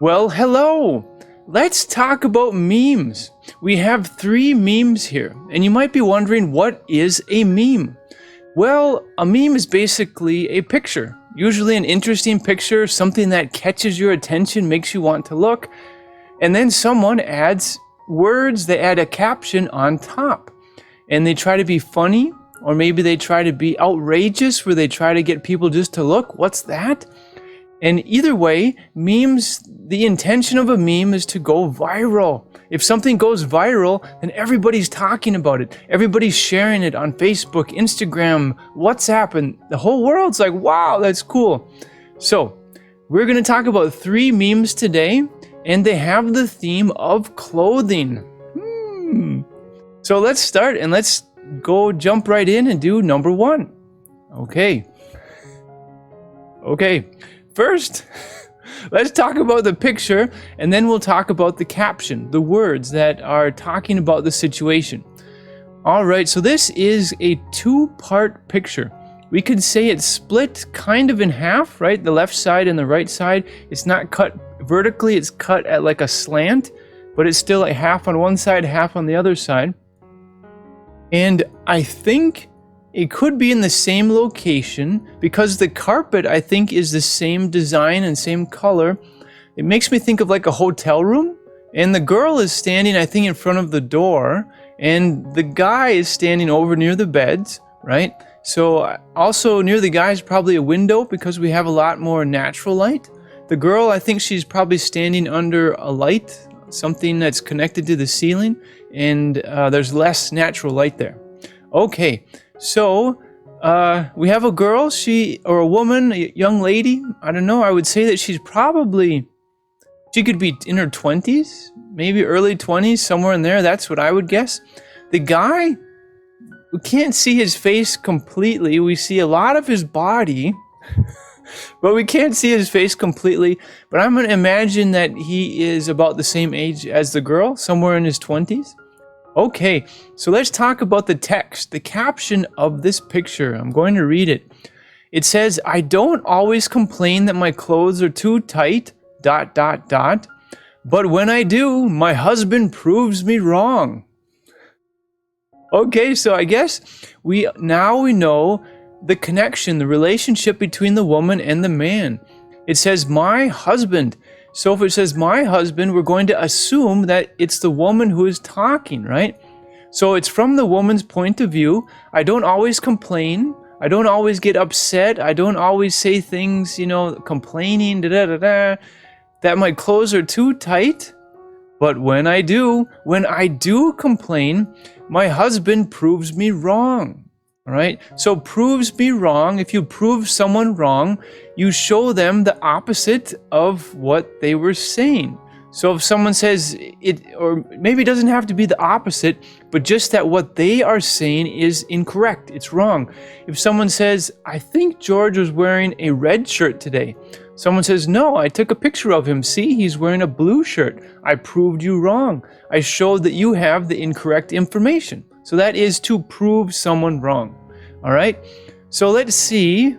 Well, hello! Let's talk about memes. We have 3 memes here, and you might be wondering, what is a meme? Well, a meme is basically a picture, usually an interesting picture, something that catches your attention, makes you want to look, and then someone adds words, they add a caption on top, and they try to be funny, or maybe they try to be outrageous, where they try to get people just to look, what's that? And either way, memes, the intention of a meme is to go viral. If something goes viral, then everybody's talking about it. Everybody's sharing it on Facebook, Instagram, WhatsApp, and the whole world's like, wow, that's cool. So, we're going to talk about 3 memes today, and they have the theme of clothing. So let's start, and let's go jump right in and do number 1. Okay. First, let's talk about the picture, and then we'll talk about the caption, the words that are talking about the situation. All right, so this is a 2-part picture. We could say it's split kind of in half, right? The left side and the right side. It's not cut vertically, it's cut at like a slant, but it's still like half on one side, half on the other side. And I think it could be in the same location because the carpet, I think, is the same design and same color. It makes me think of like a hotel room. And the girl is standing, I think, in front of the door. And the guy is standing over near the beds, right? So also near the guy is probably a window because we have a lot more natural light. The girl, I think she's probably standing under a light, something that's connected to the ceiling. And there's less natural light there. Okay. So, we have a girl, or a woman, a young lady, I don't know, I would say that she could be in her 20s, maybe early 20s, somewhere in there, that's what I would guess. The guy, we can't see his face completely, we see a lot of his body, but we can't see his face completely, but I'm going to imagine that he is about the same age as the girl, somewhere in his 20s. Okay, so let's talk about the text, the caption of this picture. I'm going to read it. It says, "I don't always complain that my clothes are too tight, ... but when I do, my husband proves me wrong." Okay, so I guess we know the connection, the relationship between the woman and the man. It says, "my husband." So if it says "my husband," we're going to assume that it's the woman who is talking, right? So it's from the woman's point of view. I don't always complain. I don't always get upset. I don't always say things, complaining, that my clothes are too tight. But when I do complain, my husband proves me wrong. All right, so proves me wrong. If you prove someone wrong, you show them the opposite of what they were saying. So if someone says it, or maybe it doesn't have to be the opposite, but just that what they are saying is incorrect, it's wrong. If someone says, "I think George was wearing a red shirt today," someone says, "No, I took a picture of him. See, he's wearing a blue shirt. I proved you wrong. I showed that you have the incorrect information." So that is to prove someone wrong. All right, so let's see.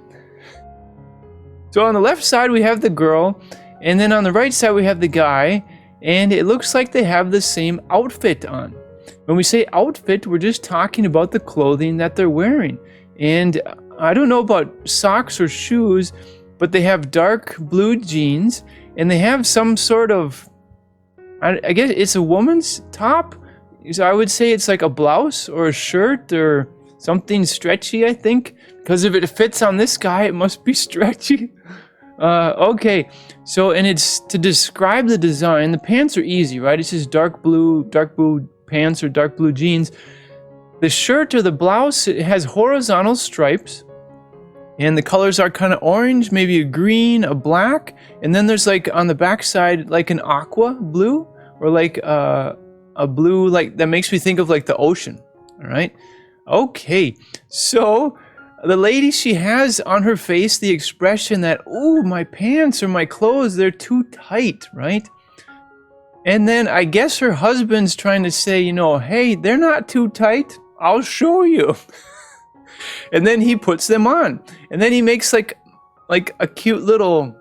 So on the left side, we have the girl, and then on the right side, we have the guy, and it looks like they have the same outfit on. When we say outfit, we're just talking about the clothing that they're wearing. And I don't know about socks or shoes, but they have dark blue jeans, and they have some sort of, I guess it's a woman's top. So I would say it's like a blouse or a shirt or something stretchy, I think, because if it fits on this guy, it must be stretchy. Okay, so, and it's to describe the design. The pants are easy, right? It's just dark blue pants or dark blue jeans. The shirt or the blouse, it has horizontal stripes, and the colors are kind of orange, maybe a green, a black, and then there's like on the back side like an aqua blue, or like a blue like that makes me think of like the ocean. All right. Okay, so the lady, she has on her face the expression that, "Ooh, my pants or my clothes, they're too tight," right? And then I guess her husband's trying to say, "Hey, they're not too tight. I'll show you." And then he puts them on. And then he makes like a cute little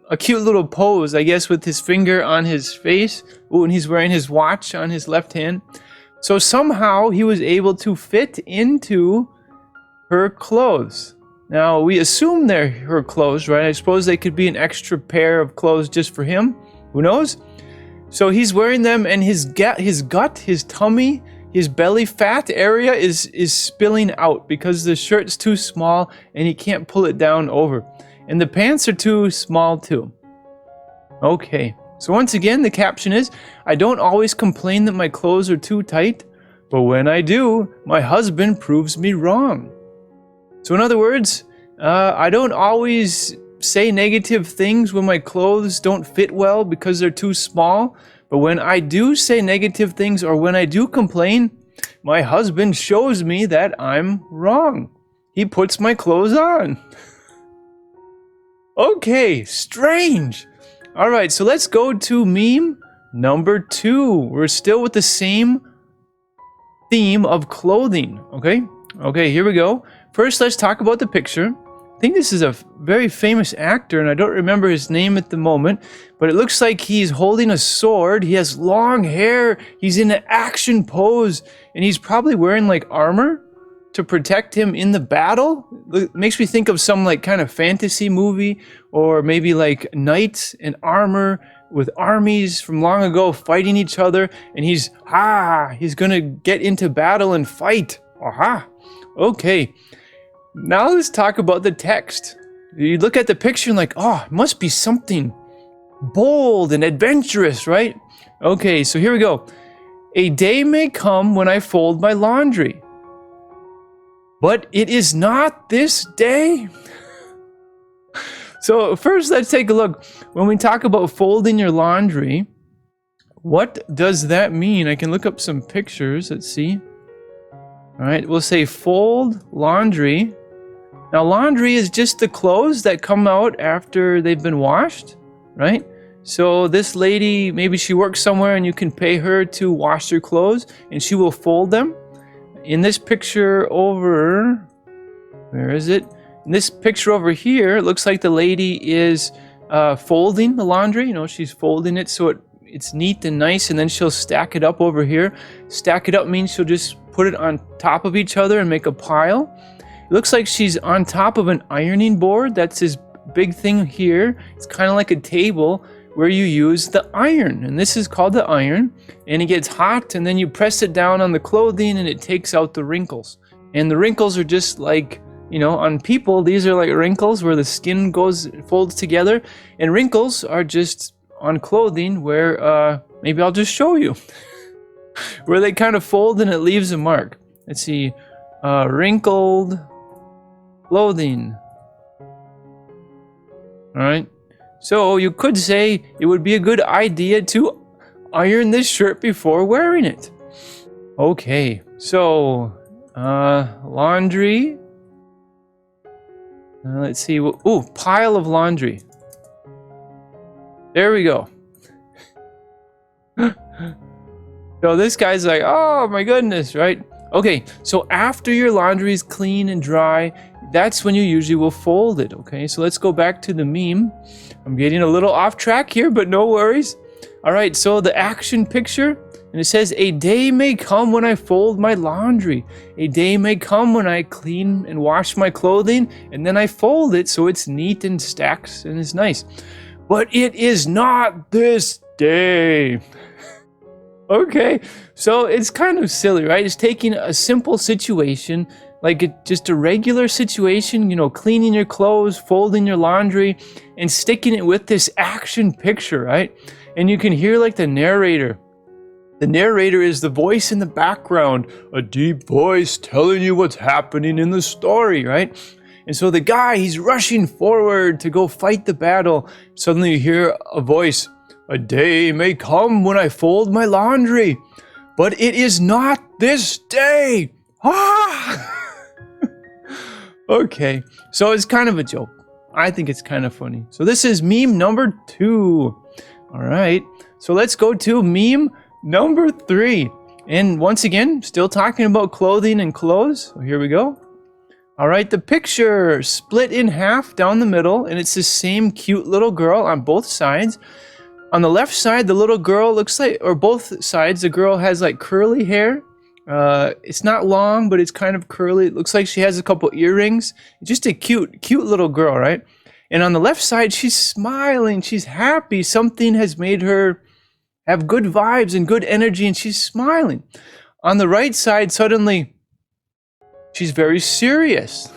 a cute little pose, I guess, with his finger on his face. Ooh, and he's wearing his watch on his left hand. So somehow he was able to fit into her clothes. Now, we assume they're her clothes, right? I suppose they could be an extra pair of clothes just for him. Who knows? So he's wearing them, and his gut, his tummy, his belly fat area is spilling out because the shirt's too small and he can't pull it down over. And the pants are too small too. Okay, so once again, the caption is, I don't always complain that my clothes are too tight, but when I do, my husband proves me wrong. So in other words, I don't always say negative things when my clothes don't fit well because they're too small, but when I do say negative things or when I do complain, my husband shows me that I'm wrong. He puts my clothes on. Okay, strange. All right, so let's go to meme number 2. We're still with the same theme of clothing, okay? Okay, here we go. First, let's talk about the picture. I think this is a very famous actor, and I don't remember his name at the moment, but it looks like he's holding a sword. He has long hair. He's in an action pose, and he's probably wearing like armor to protect him in the battle. It makes me think of some like kind of fantasy movie, or maybe like knights in armor with armies from long ago fighting each other, and he's gonna get into battle and fight. Aha. Okay. Now let's talk about the text. You look at the picture and like, oh, it must be something bold and adventurous, right? Okay, so here we go. A day may come when I fold my laundry, but it is not this day. So first, let's take a look. When we talk about folding your laundry, what does that mean? I can look up some pictures. Let's see. All right, we'll say fold laundry. Now, laundry is just the clothes that come out after they've been washed, right? So this lady, maybe she works somewhere and you can pay her to wash her clothes and she will fold them. In this picture over, where is it? In this picture over here, it looks like the lady is folding the laundry. You know, she's folding it so it's neat and nice, and then she'll stack it up over here. Stack it up means she'll just put it on top of each other and make a pile. It looks like she's on top of an ironing board. That's this big thing here. It's kind of like a table where you use the iron, and this is called the iron, and it gets hot, and then you press it down on the clothing and it takes out the wrinkles. And the wrinkles are just like, you know, on people, these are like wrinkles where the skin folds together, and wrinkles are just on clothing where, maybe I'll just show you, where they kind of fold and it leaves a mark. Let's see, wrinkled clothing. All right. So you could say it would be a good idea to iron this shirt before wearing it. Okay. So, laundry. Let's see. Ooh, pile of laundry. There we go. So this guy's like, oh my goodness, right? Okay, so after your laundry is clean and dry, that's when you usually will fold it, okay? So let's go back to the meme. I'm getting a little off track here, but no worries. All right, so the action picture, and it says, a day may come when I fold my laundry. A day may come when I clean and wash my clothing, and then I fold it so it's neat and stacks and it's nice. But it is not this day. Okay, so it's kind of silly, right? It's taking a simple situation, like just a regular situation, you know, cleaning your clothes, folding your laundry, and sticking it with this action picture, right? And you can hear like the narrator. The narrator is the voice in the background, a deep voice telling you what's happening in the story, right? And so the guy, he's rushing forward to go fight the battle. Suddenly you hear a voice. A day may come when I fold my laundry, but it is not this day. Ah! Okay, so it's kind of a joke. I think it's kind of funny. So this is meme number 2. All right, so let's go to meme number 3. And once again, still talking about clothing and clothes. So here we go. All right, the picture split in half down the middle, and it's the same cute little girl on both sides. On the left side, the little girl looks like, or both sides, the girl has like curly hair. It's not long, but it's kind of curly. It looks like she has a couple earrings. Just a cute little girl, right? And on the left side, she's smiling. She's happy. Something has made her have good vibes and good energy, and she's smiling. On the right side, suddenly, she's very serious.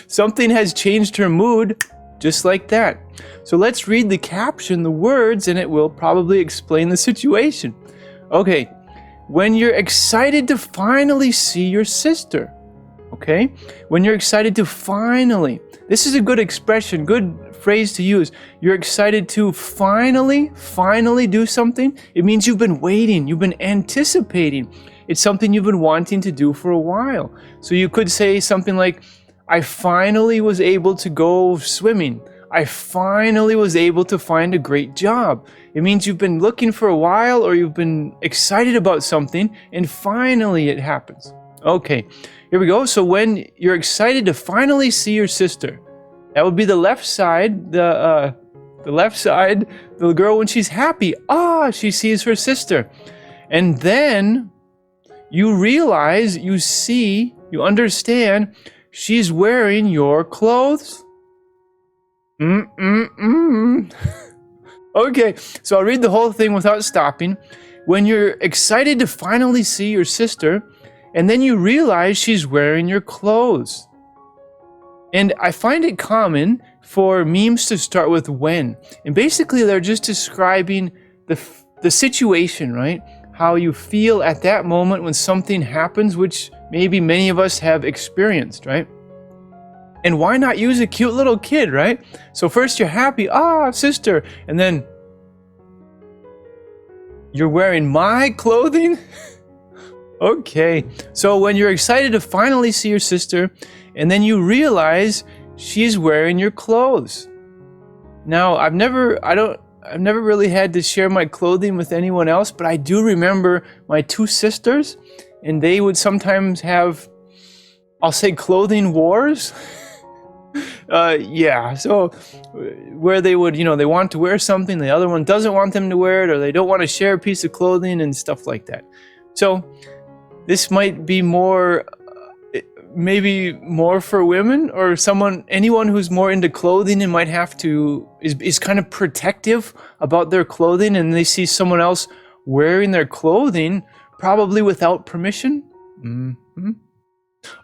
Something has changed her mood, just like that. So let's read the caption, the words, and it will probably explain the situation. Okay, when you're excited to finally see your sister. Okay, when you're excited to finally, this is a good expression, good phrase to use. You're excited to finally do something. It means you've been waiting, you've been anticipating. It's something you've been wanting to do for a while. So you could say something like, I finally was able to go swimming. I finally was able to find a great job. It means you've been looking for a while, or you've been excited about something, and finally it happens. Okay, here we go. So when you're excited to finally see your sister, that would be the left side, the left side, the girl when she's happy. She sees her sister. And then you realize, you see, you understand, she's wearing your clothes. Okay, so I'll read the whole thing without stopping. When you're excited to finally see your sister, and then you realize she's wearing your clothes. And I find it common for memes to start with when. And basically they're just describing the situation, right? How you feel at that moment when something happens, which maybe many of us have experienced, right? And why not use a cute little kid, right? So first you're happy, sister, and then you're wearing my clothing? Okay, so when you're excited to finally see your sister, and then you realize she's wearing your clothes. Now, I've never really had to share my clothing with anyone else, but I do remember my two sisters, and they would sometimes have, I'll say, clothing wars. So where they would, they want to wear something, the other one doesn't want them to wear it, or they don't want to share a piece of clothing and stuff like that. So this might be maybe more for women, or anyone who's more into clothing and might have to, is kind of protective about their clothing, and they see someone else wearing their clothing, probably without permission.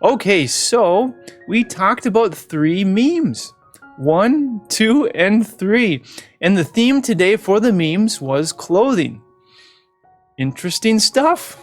Okay, so we talked about 3 memes. 1, 2, and 3. And the theme today for the memes was clothing. Interesting stuff.